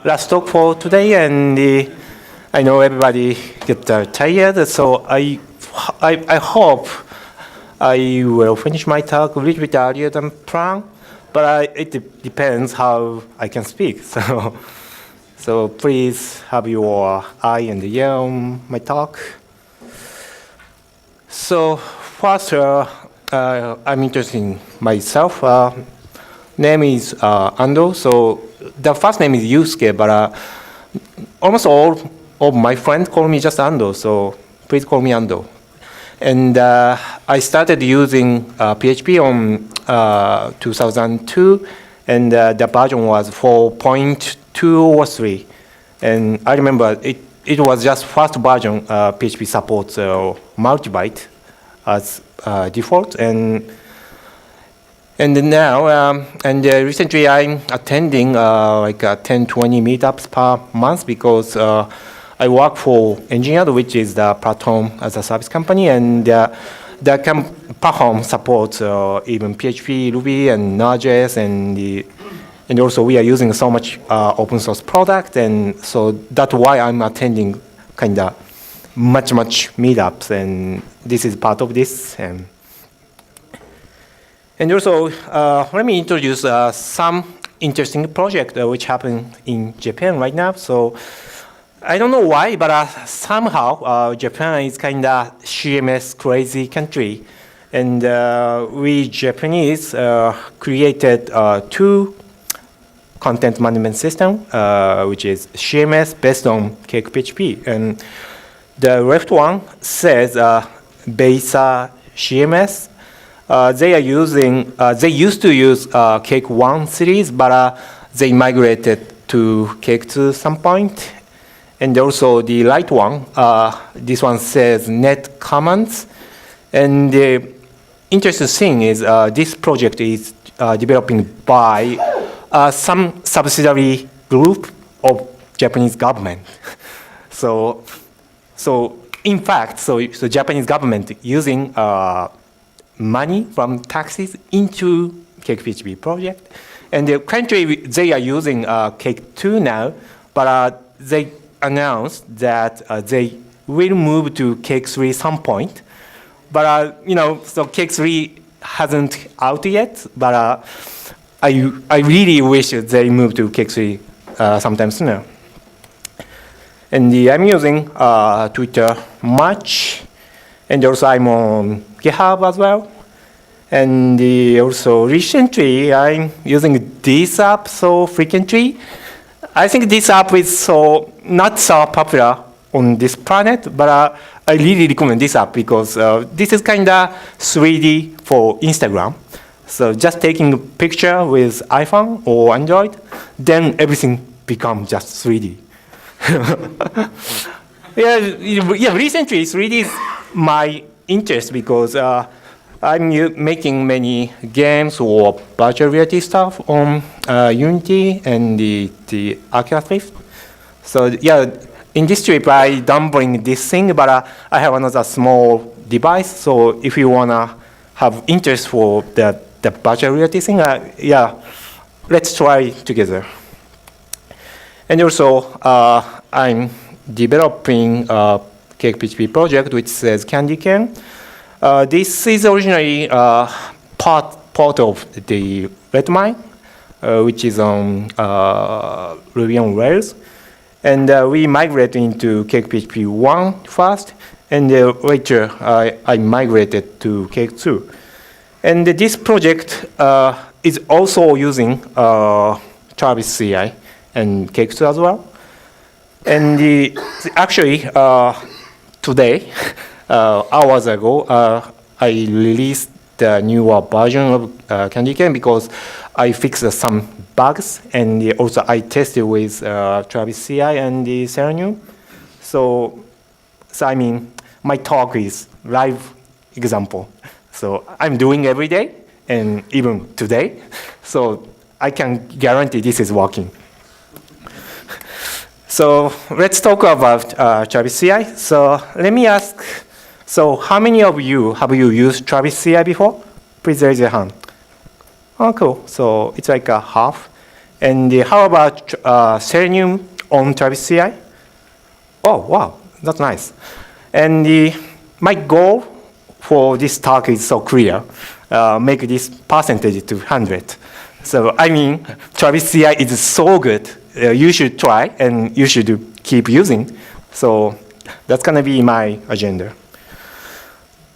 Last talk for today, and I know everybody get tired, so I hope I will finish my talk a little bit earlier than planned, but it depends how I can speak. So please have your eye and ear on my talk. So first, I'm introducing myself. Name is Ando. So the first name is Yusuke, but almost all of my friends call me just Ando. So please call me Ando. And I started using PHP on 2002, and the version was 4.2 or 3. And I remember it was just first version. PHP supports multibyte as default, and now recently I'm attending like 10-20 meetups per month because I work for Engineered, which is the platform as a service company, and the platform supports even PHP, Ruby, and Node.js, and also we are using so much open source product, and so that's why I'm attending kind of much meetups, and this is part of this. And also, let me introduce some interesting project which happen in Japan right now. So I don't know why, but somehow Japan is kind of CMS crazy country, and we Japanese created two content management system, which is CMS based on CakePHP. And the left one says Beta CMS. They used to use Cake 1 series, but they migrated to Cake 2 some point. And also the right one, this one says net commands. And the interesting thing is this project is developing by some subsidiary group of Japanese government. So in fact, so Japanese government using money from taxes into CakePHP project, and currently they are using Cake 2 now, but they announced that they will move to Cake 3 some point. But so Cake 3 hasn't out yet, but I really wish they move to Cake 3 sometime sooner. And I'm using Twitter much, and also I'm on GitHub as well. And also recently I'm using this app so frequently. I think this app is not so popular on this planet, but I really recommend this app because this is kind of 3D for Instagram. So just taking a picture with iPhone or Android, then everything becomes just 3D. yeah, recently 3D is my interest because I'm making many games or virtual reality stuff on Unity and the Oculus Rift. So yeah, in this trip I don't bring this thing, but I have another small device. So if you wanna have interest for the virtual reality thing, yeah, let's try together. And also I'm developing a CakePHP project which says CandyCane. This is originally part of the Redmine, which is on Ruby on Rails. And we migrated into CakePHP 1 first, and later I migrated to Cake 2. And this project is also using TravisCI and Cake 2 as well. And actually, today, hours ago, I released the newer version of CandyCane because I fixed some bugs, and also I tested with TravisCI and the Selenium. So I mean, my talk is live example. So I'm doing every day, and even today. So I can guarantee this is working. So let's talk about TravisCI. So let me ask, so how many of you have used TravisCI before? Please raise your hand. Oh, cool. So it's like a half. And how about Selenium on TravisCI? Oh, wow, that's nice. And my goal for this talk is so clear. Make this percentage to 100. So, I mean, TravisCI is so good. You should try, and you should keep using. So that's going to be my agenda.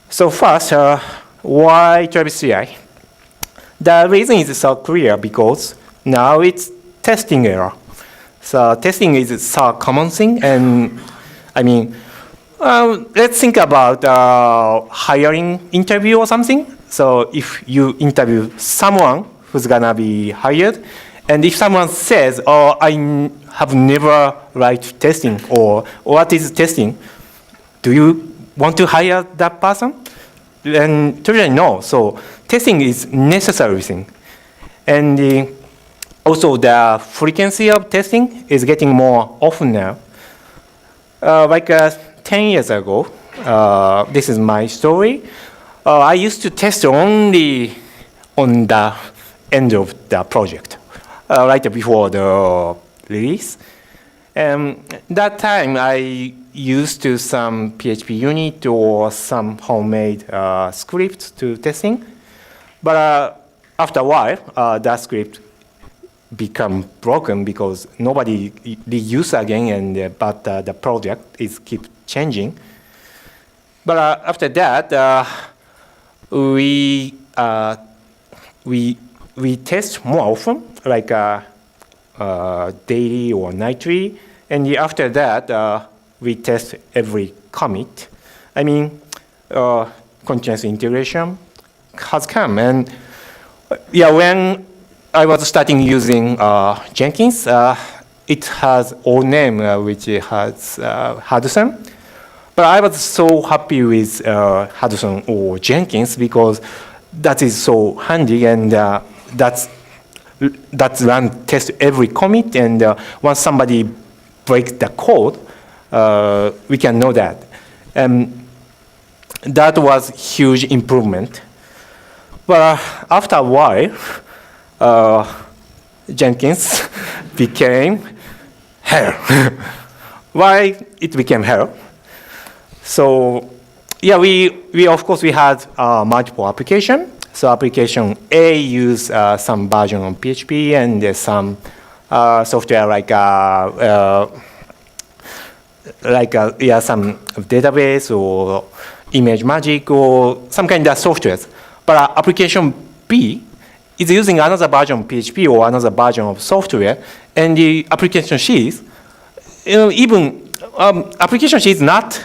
So first, why TravisCI? The reason is so clear because now it's testing error. So testing is a common thing, and I mean, let's think about hiring interview or something. So if you interview someone who's gonna be hired, and if someone says, "Oh, I have never write testing," or "What is testing?" Do you want to hire that person? And totally no. So testing is necessary thing, and also the frequency of testing is getting more often now. Like 10 years ago, this is my story. I used to test only on the end of the project, right before the release. That time I used to some PHP unit or some homemade scripts to testing. But after a while, that script become broken because nobody reuse again, and but the project is keep changing. But after that, we test more often, like daily or nightly, and after that we test every commit. I mean, continuous integration has come, and yeah, when I was starting using Jenkins, it has old name which has Hudson. But I was so happy with Hudson or Jenkins because that is so handy, and that's run test every commit, and once somebody breaks the code, we can know that. That was huge improvement. But after a while, Jenkins became hell. Why it became hell? So yeah, we of course we had multiple applications. So application A use some version of PHP, and there's some software like some database or image magic or some kind of softwares. But application B is using another version of PHP or another version of software, and the application C is even application C is not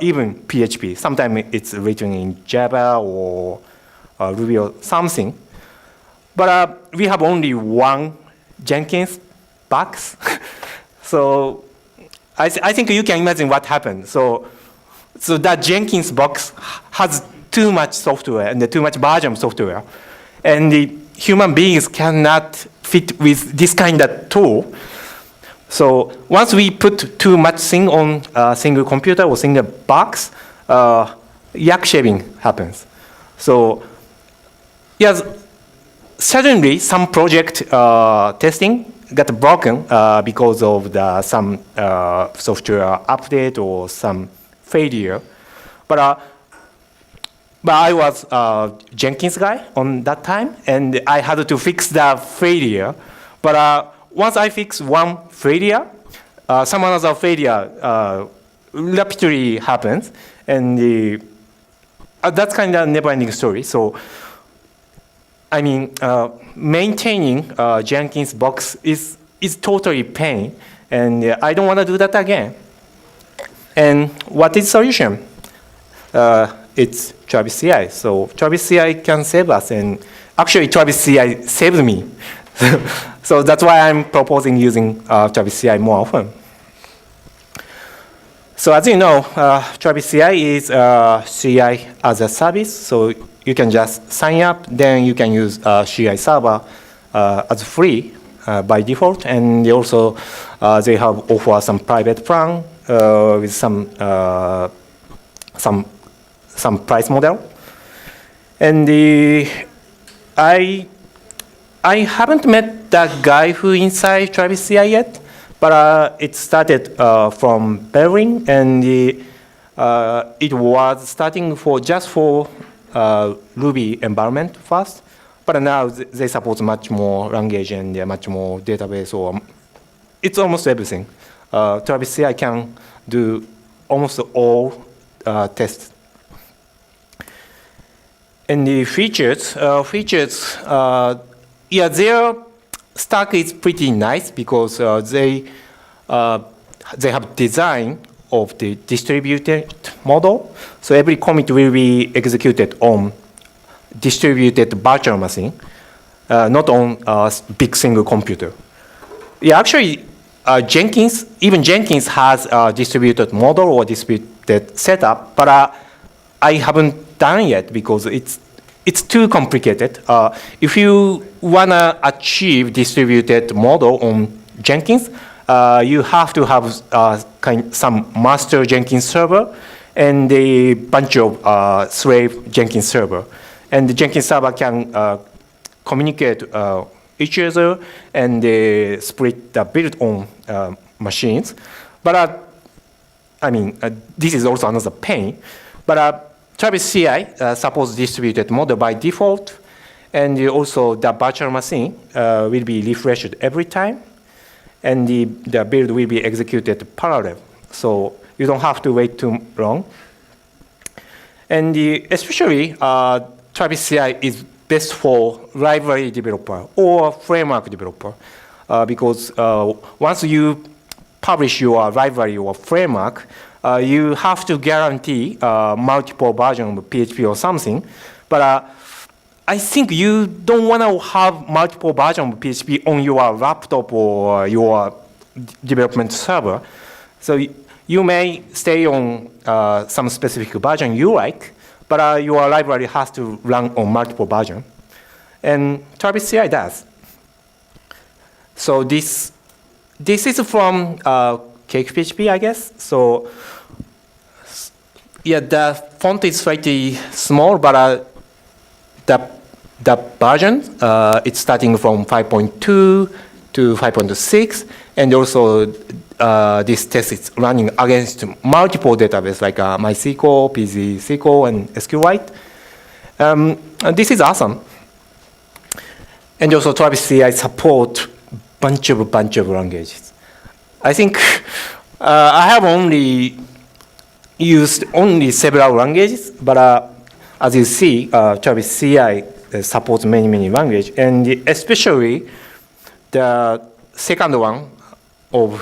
even PHP. Sometimes it's written in Java or Ruby or something. But we have only one Jenkins box. So I think you can imagine what happened. So that Jenkins box has too much software and too much version of software. And the human beings cannot fit with this kind of tool. So once we put too much thing on a single computer or single box, Yak Shaving happens. So yes, suddenly some project testing got broken because of some software update or some failure. But I was Jenkins guy on that time, and I had to fix the failure. But once I fix one failure, some other failure rapidly happens, and that's kind of never-ending story. So, I mean, maintaining Jenkins box is totally pain, and I don't want to do that again. And what is the solution? It's TravisCI. So TravisCI can save us, and actually TravisCI saved me. So that's why I'm proposing using TravisCI more often. So as you know, TravisCI is CI as a service. So you can just sign up, then you can use CI server as free by default, and they also they have offer some private plan with some price model. And I haven't met the guy who inside TravisCI yet, but it started from Berlin, and it was starting for just for Ruby environment first, but now they support much more language and much more database, or it's almost everything. TravisCI can do almost all tests. And the features, yeah, their stack is pretty nice because they have design of the distributed model. So every commit will be executed on distributed virtual machine, not on a big single computer. Yeah, actually, even Jenkins has a distributed model or distributed setup, but I haven't done yet because it's too complicated. If you wanna achieve distributed model on Jenkins, you have to have some master Jenkins server and a bunch of slave Jenkins server. And the Jenkins server can communicate each other and split the build on machines. But I mean, this is also another pain. But TravisCI supports distributed model by default, and also the virtual machine will be refreshed every time, and the build will be executed parallel. So you don't have to wait too long. And especially, TravisCI is best for library developer or framework developer, because once you publish your library or framework, you have to guarantee multiple versions of PHP or something. But I think you don't want to have multiple versions of PHP on your laptop or your development server. So you may stay on some specific version you like, but your library has to run on multiple versions. And TravisCI does. So this is from CakePHP, I guess. So yeah, the font is slightly small, but the version it's starting from 5.2 to 5.6, and also this test is running against multiple databases like MySQL, PZSQL, and SQLite. And this is awesome. And also TravisCI support bunch of languages. I think I have used only several languages, but as you see, TravisCI supports many languages, and especially the second one of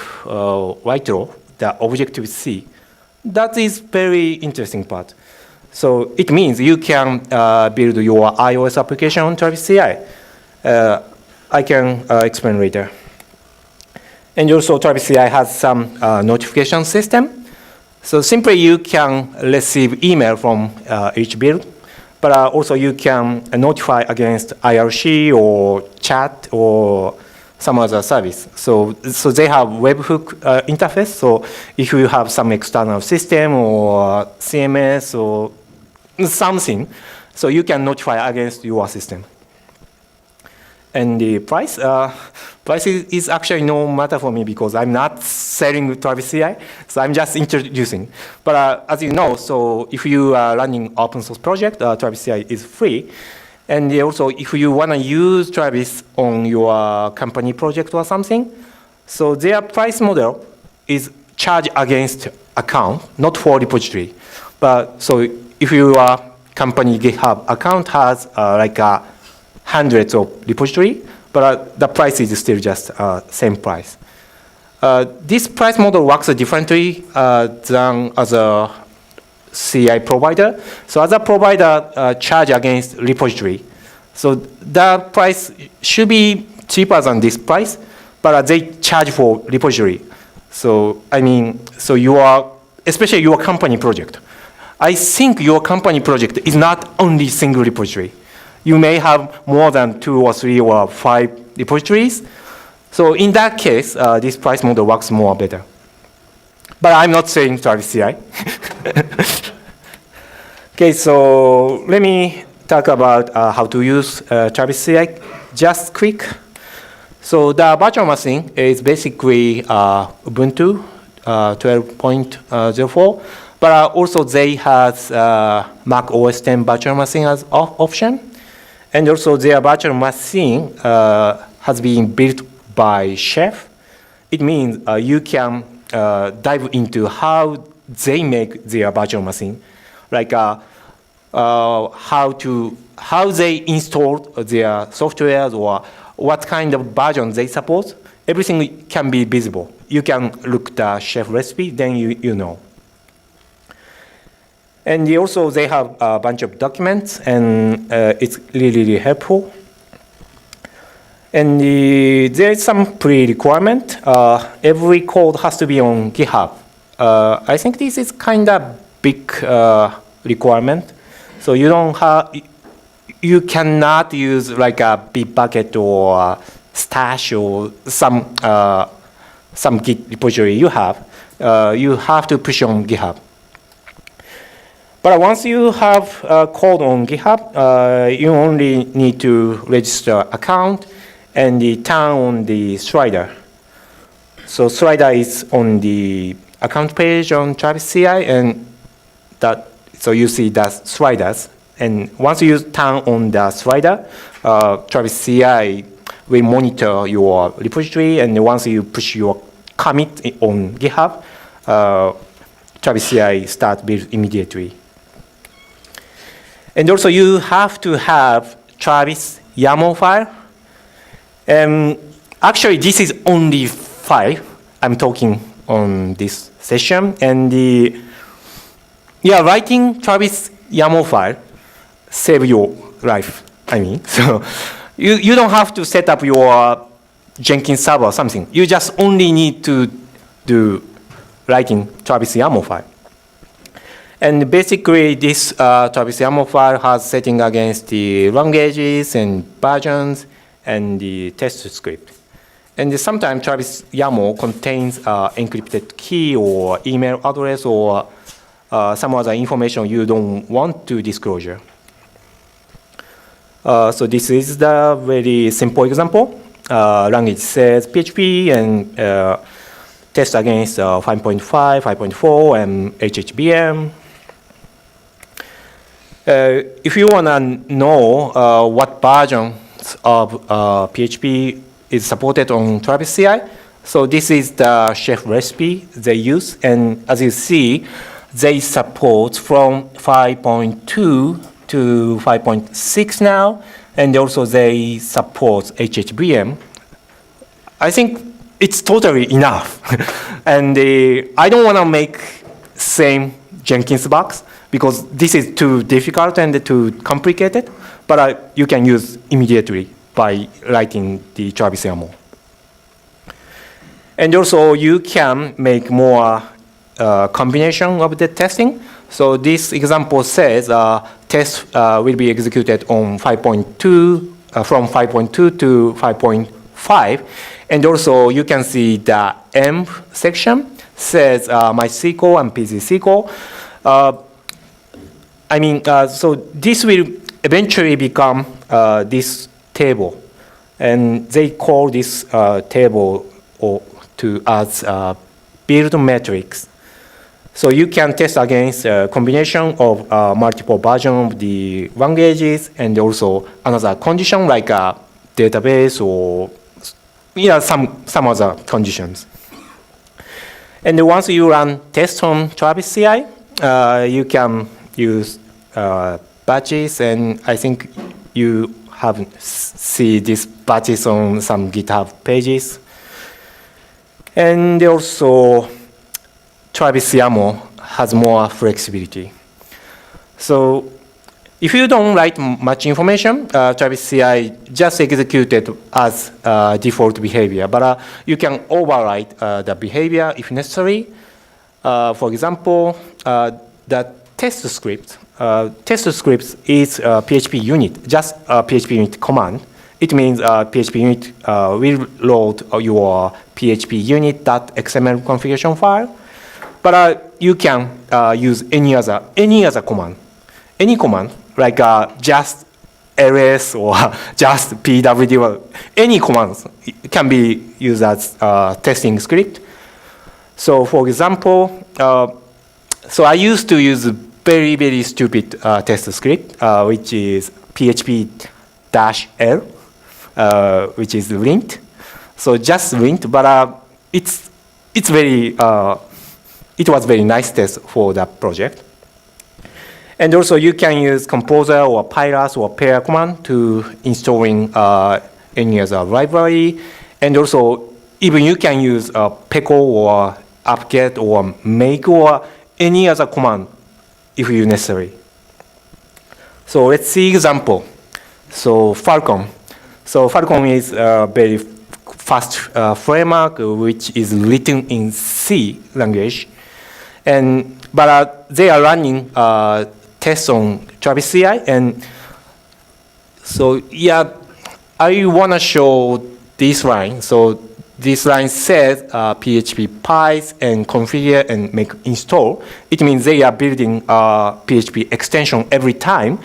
White Law, the Objective-C. That is very interesting part. So it means you can build your iOS application on TravisCI. I can explain later. And also TravisCI has some notification system. So simply you can receive email from each build, but also you can notify against IRC or chat or some other service. So they have webhook interface. So if you have some external system or CMS or something, so you can notify against your system. And the price is actually no matter for me because I'm not selling TravisCI, so I'm just introducing. But as you know, so if you are running open source project, TravisCI is free. And also, if you want to use Travis on your company project or something, so their price model is charged against account, not for repository. But so if your company GitHub account has like hundreds of repository, but the price is still just same price. This price model works differently than other CI provider. So other provider charge against repository. So the price should be cheaper than this price, but they charge for repository. So I mean, so especially your company project. I think your company project is not only single repository. You may have more than 2 or 3 or 5 repositories. So in that case, this price model works more better. But I'm not saying TravisCI. Okay, so let me talk about how to use TravisCI just quick. So the virtual machine is basically Ubuntu 12.04, but also they has Mac OS X virtual machine as option, and also their virtual machine has been built by Chef. It means you can dive into how they make their virtual machine, like how they install their software or what kind of version they support. Everything can be visible. You can look the Chef recipe, then you know. And also they have a bunch of documents, and it's really helpful. And there is some pre-requirement. Every code has to be on GitHub. I think this is kind of big requirement. So you cannot use like a Bitbucket or Stash or some Git repository you have. You have to push on GitHub. But once you have code on GitHub, you only need to register account and turn on the slider. So slider is on the account page on TravisCI, and so you see the sliders. And once you turn on the slider, TravisCI will monitor your repository, and once you push your commit on GitHub, TravisCI starts build immediately. And also you have to have Travis YAML file. Actually, this is only file I'm talking on this session. And writing Travis YAML file save your life, I mean. So you don't have to set up your Jenkins server or something. You just only need to do writing Travis YAML file. And basically, this Travis YAML file has setting against the languages and versions and the test script. And sometimes Travis YAML contains encrypted key or email address or some other information you don't want to disclosure. So this is the very simple example. Language says PHP and test against 5.5, 5.4, and HHBM. If you want to know what versions of PHP is supported on TravisCI, so this is the Chef recipe they use. And as you see, they support from 5.2 to 5.6 now, and also they support HHBM. I think it's totally enough. And I don't want to make same Jenkins box because this is too difficult and too complicated, but you can use immediately by writing the Travis YAML. And also you can make more combination of the testing. So this example says test will be executed on 5.2, from 5.2 to 5.5. And also you can see the env section says MySQL and PGSQL. So this will eventually become this table. And they call this table as build metrics. So you can test against a combination of multiple versions of the languages and also another condition like a database or some other conditions. And once you run tests on TravisCI, you can use batches, and I think you have see these batches on some GitHub pages. And also Travis YAML has more flexibility. So if you don't write much information, TravisCI just executed as default behavior, but you can override the behavior if necessary. For example, the test script. Test script is a PHP unit, just a PHP unit command. It means PHP unit will load your PHP unit.xml configuration file. But you can use any other command. Any command, like just ls or just pwd or any commands can be used as testing script. So for example, so I used to use very, very stupid test script, which is php-l, which is lint. So just lint, but it was very nice test for that project. And also you can use composer or pylus or pair command to installing any other library. And also even you can use peco or apt-get or make or any other command if you necessary. So let's see example. So phalcon. So phalcon is a very fast framework which is written in C language. But they are running tests on TravisCI, and so yeah, I want to show this line. So this line says PHP pies and configure and make install. It means they are building PHP extension every time,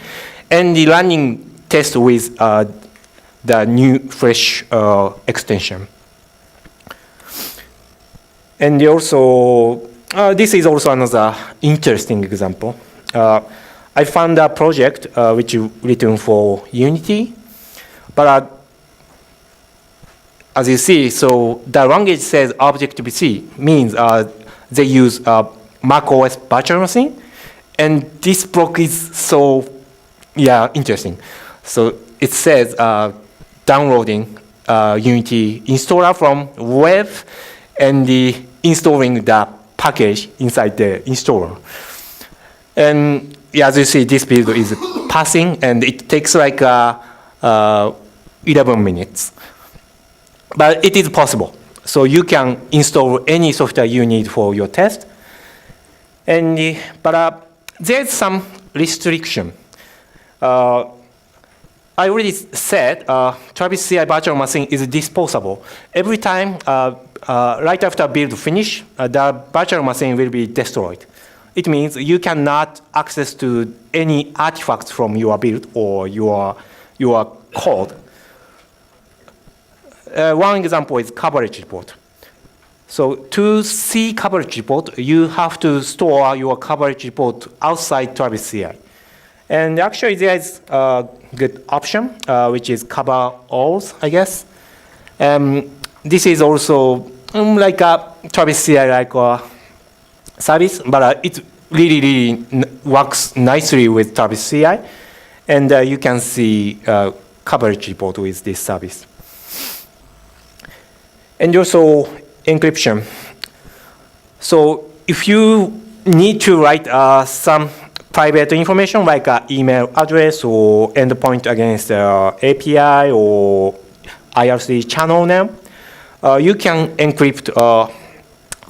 and the running test with the new fresh extension. And also, this is also another interesting example. I found a project which is written for Unity, but as you see, so the language says Objective-C means they use macOS virtual machine, and this block is so interesting. So it says downloading Unity installer from web and installing the package inside the installer. And as you see, this build is passing, and it takes like 11 minutes. But it is possible. So you can install any software you need for your test. And but there's some restriction. I already said TravisCI virtual machine is disposable. Every time, right after build finish, the virtual machine will be destroyed. It means you cannot access to any artifacts from your build or your code. One example is coverage report. So to see coverage report, you have to store your coverage report outside TravisCI. And actually there is a good option, which is cover alls, I guess. This is also like a TravisCI like service, but it really works nicely with TravisCI. And you can see coverage report with this service. And also encryption. So if you need to write some private information like email address or endpoint against API or IRC channel name, you can encrypt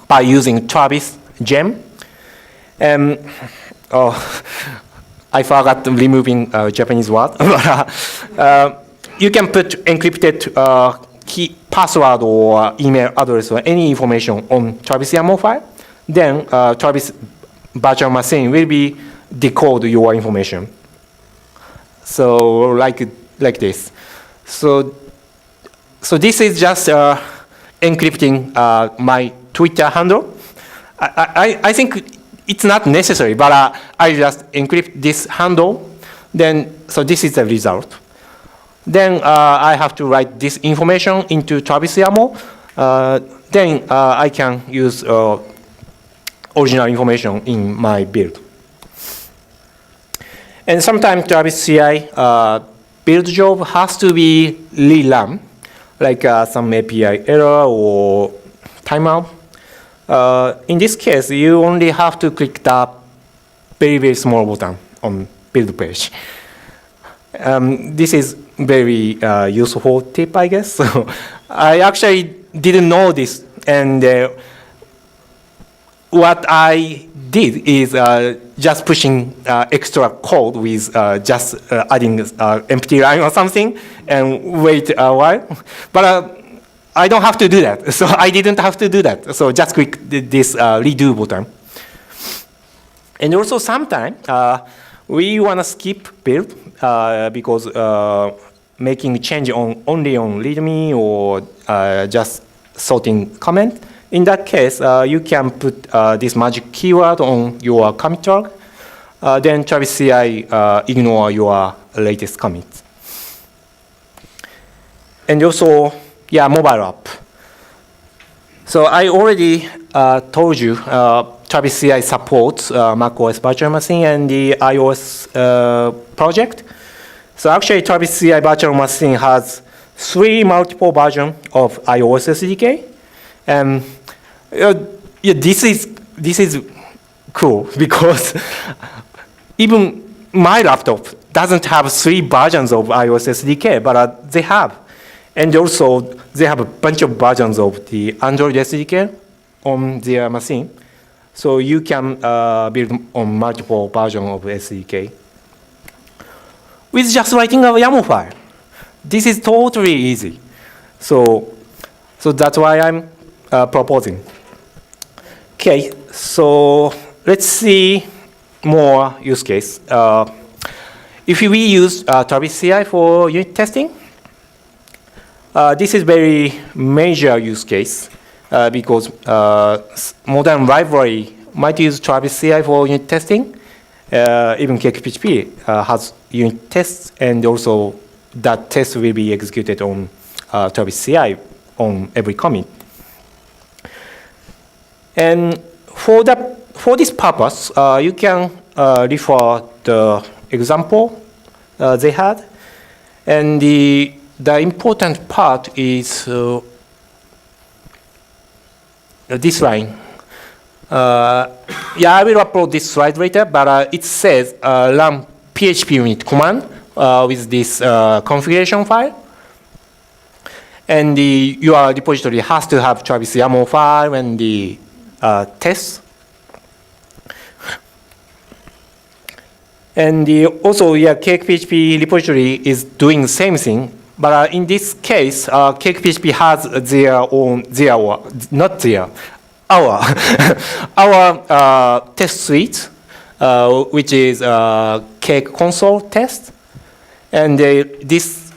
by using Travis gem. I forgot removing Japanese word. You can put encrypted key password or email address or any information on TravisYAML file. Then Travis virtual machine will be decode your information. So like this. So this is just encrypting my Twitter handle. I think it's not necessary, but I just encrypt this handle. Then so this is the result. Then I have to write this information into TravisYAML. Then I can use original information in my build. And sometimes TravisCI build job has to be rerun, like some API error or timeout. In this case, you only have to click the very, very small button on build page. This is very useful tip, I guess. So I actually didn't know this, and what I did is just pushing extra code with just adding empty line or something and wait a while. But I don't have to do that, so I didn't have to do that. So just click this redo button. And also sometimes we want to skip build because making change only on README or just sorting comment. In that case, you can put this magic keyword on your commit log. Then TravisCI ignore your latest commits. And also, yeah, mobile app. So I already told you TravisCI supports macOS virtual machine and the iOS project. So actually, TravisCI virtual machine has 3 multiple versions of iOS SDK. And yeah, this is cool because even my laptop doesn't have 3 versions of iOS SDK, but they have. And also, they have a bunch of versions of the Android SDK on their machine. So you can build on multiple versions of SDK with just writing a YAML file. This is totally easy. So that's why I'm proposing. Okay, so let's see more use case. If we use TravisCI for unit testing, this is very major use case because modern library might use TravisCI for unit testing. Even CakePHP has unit tests, and also that test will be executed on TravisCI on every commit. And for this purpose, you can refer the example they had, and the important part is this line. Yeah, I will upload this slide later, but it says run PHP unit command with this configuration file. And your repository has to have Travis YAML file and the tests. And also, yeah, CakePHP repository is doing the same thing. But in this case, CakePHP has our test suite, which is Cake console test. And this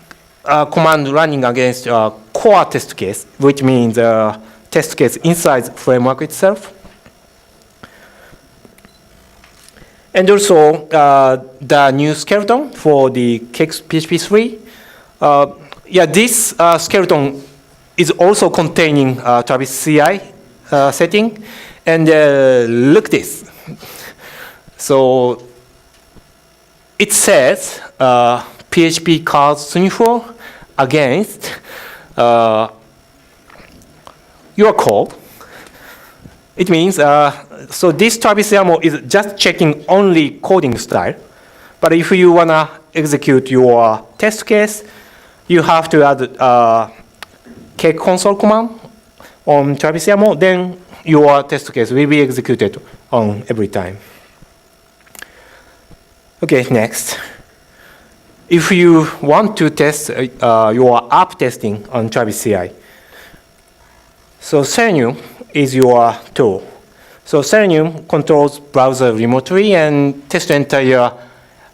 command running against core test case, which means test case inside the framework itself. And also the new skeleton for the CakePHP 3. Yeah, this skeleton is also containing TravisCI setting. And look this. So it says PHP card sniffer against your code. It means, so this Travis YAML is just checking only coding style. But if you want to execute your test case, you have to add Cake console command on Travis YAML, then your test case will be executed on every time. Okay, next. If you want to test your app testing on TravisCI, so Selenium is your tool. So Selenium controls browser remotely and tests the entire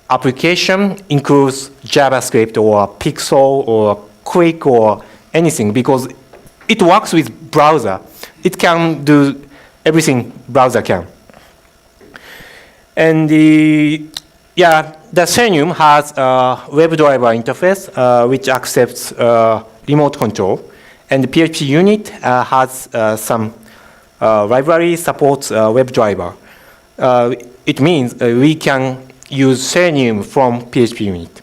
application, includes JavaScript or Pixel or Quick or anything, because it works with browser. It can do everything browser can. And the Selenium has a WebDriver interface which accepts remote control. And the PHP unit has some library supports WebDriver. It means we can use Selenium from PHP unit.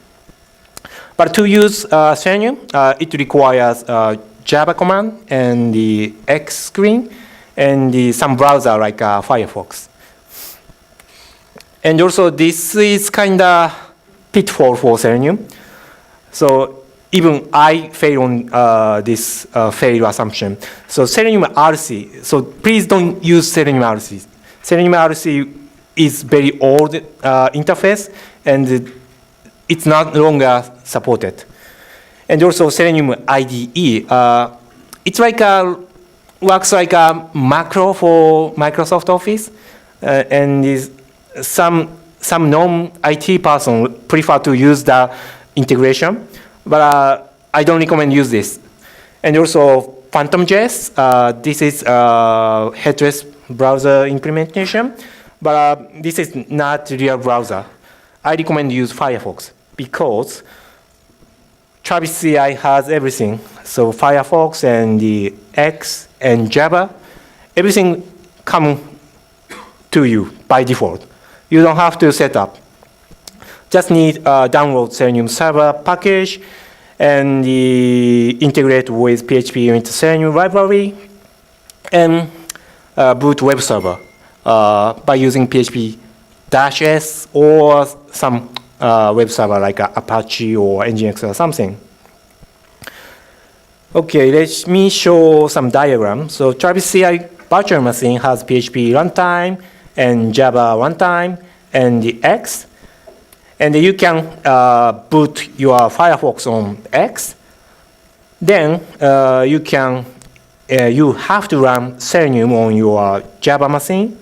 But to use Selenium, it requires Java command and the X screen and some browser like Firefox. And also, this is kind of pitfall for Selenium. So even I fail on this fail assumption. So Selenium RC. So please don't use Selenium RC. Selenium RC is very old interface, and it's not longer supported. And also Selenium IDE. It's like works like a macro for Microsoft Office, and is some some non-IT person prefer to use the integration, but I don't recommend use this. And also Phantom.js, this is headless browser implementation, but this is not real browser. I recommend use Firefox because TravisCI has everything. So Firefox and the X and Java, everything come to you by default. You don't have to set up. Just need download Selenium server package and integrate with PHP unit Selenium library and boot web server by using PHP-S or some web server like Apache or Nginx or something. Okay, let me show some diagram. So TravisCI virtual machine has PHP runtime and Java runtime and the X. And you can boot your Firefox on X. Then you have to run Selenium on your Java machine.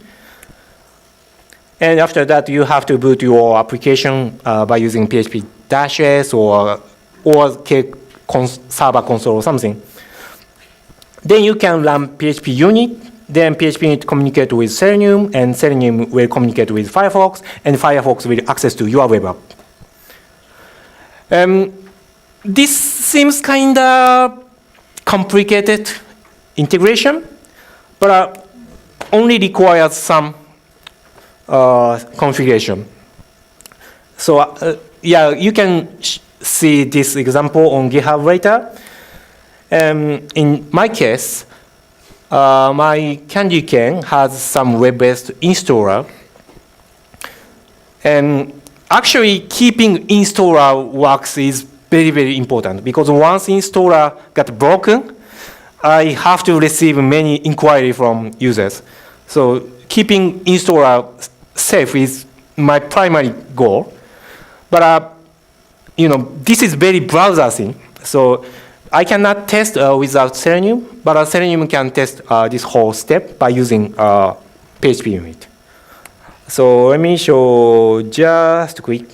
And after that, you have to boot your application by using PHP-S or Cake server console or something. Then you can run PHP unit. Then PHP unit communicate with Selenium, and Selenium will communicate with Firefox, and Firefox will access to your web app. This seems kind of complicated integration, but only requires some configuration. So yeah, you can see this example on GitHub later. In my case, my CandyCane has some web-based installer. And actually, keeping installer works is very, very important because once installer got broken, I have to receive many inquiries from users. So keeping installer safe is my primary goal. But this is very browser thing. So I cannot test without Selenium, but Selenium can test this whole step by using PHP unit. So let me show just quick.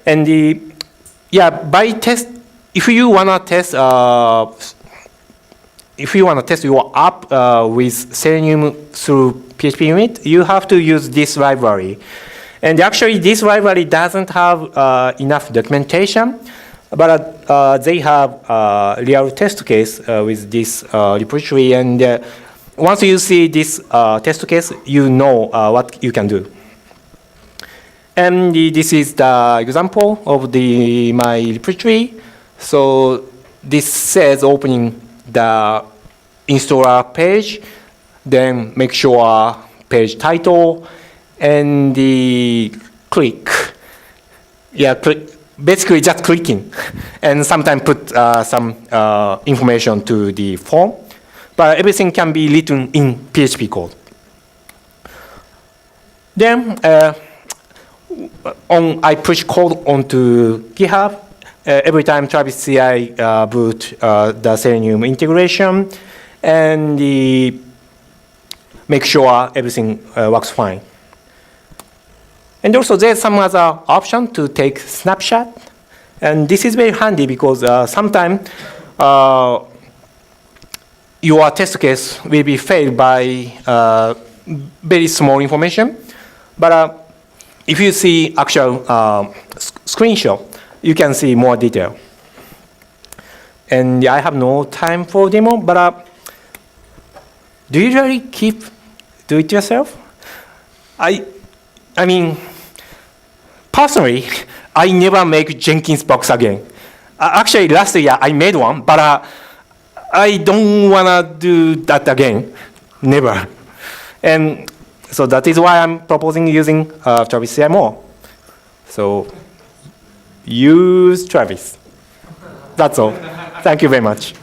And by test, if you wanna test your app with Selenium through PHP unit, you have to use this library. And actually, this library doesn't have enough documentation. But they have a real test case with this repository, and once you see this test case, you know what you can do. And this is the example of my repository. So this says opening the installer page, then make sure page title, and the click. Yeah, click. Basically just clicking, and sometimes put some information to the form, but everything can be written in PHP code. Then I push code onto GitHub. Every time TravisCI boot the Selenium integration, and make sure everything works fine. And also there's some other option to take snapshot. And this is very handy because sometimes your test case will be failed by very small information. But if you see actual screenshot, you can see more detail. And I have no time for demo, but do you really do it yourself? I mean, personally, I never make Jenkins box again. Actually, last year I made one, but I don't want to do that again. Never. And so that is why I'm proposing using TravisCI more. So use Travis. That's all. Thank you very much.